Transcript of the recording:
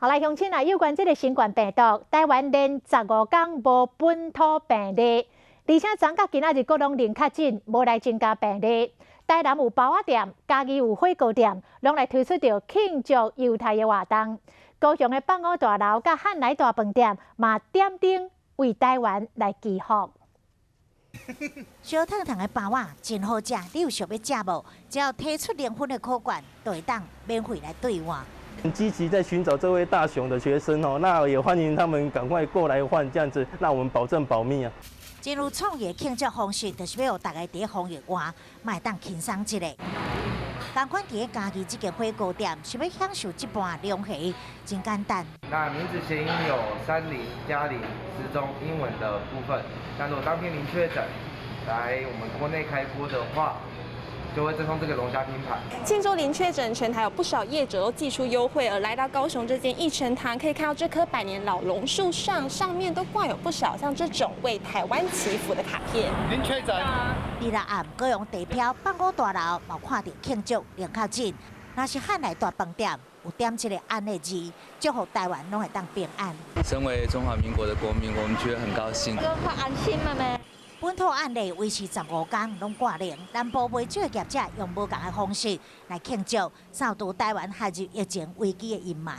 好来，乡亲啊，有关这个新冠病毒，台湾连15天无本土病例，而且昨到今仔日各拢零确诊，无来增加病例。台南有包仔店，嘉义有火锅店，拢来推出着庆祝犹太的活动。高雄的放屋大楼甲汉来大饭店嘛点灯为台湾来祈福。小烫烫的包仔真好食，你有想要食无？只要提出0分的考卷，就会当免费来兑换。很积极在寻找这位大雄的学生哦，那也欢迎他们赶快过来换，这样子让我们保证保密啊。进入创业庆祝方式，就是要大家伫防疫外，卖当轻松一下。同款伫嘉义这间火锅店，想要享受这盘龙虾，真简单。那名字谐音有30加0时钟英文的部分。那如果当天零确诊，来我们国内开播的话，就会赠送这个龙虾拼盘。庆祝零确诊，全台有不少业者都寄出优惠，而来到高雄这间益全堂，可以看到这棵百年老榕树上面都挂有不少像这种为台湾祈福的卡片。零确诊。日落暗，高雄地标放屋大楼嘛看到庆祝零确诊，若是汉来大饭店有点这个安的字，祝福台湾拢会当平安。身为中华民国的国民，我们觉得很高兴。就较安心了呢。本土案例维持15天拢挂零，南部卖酒的业者用无同的方式来庆祝，扫除台湾陷入疫情危机的阴霾。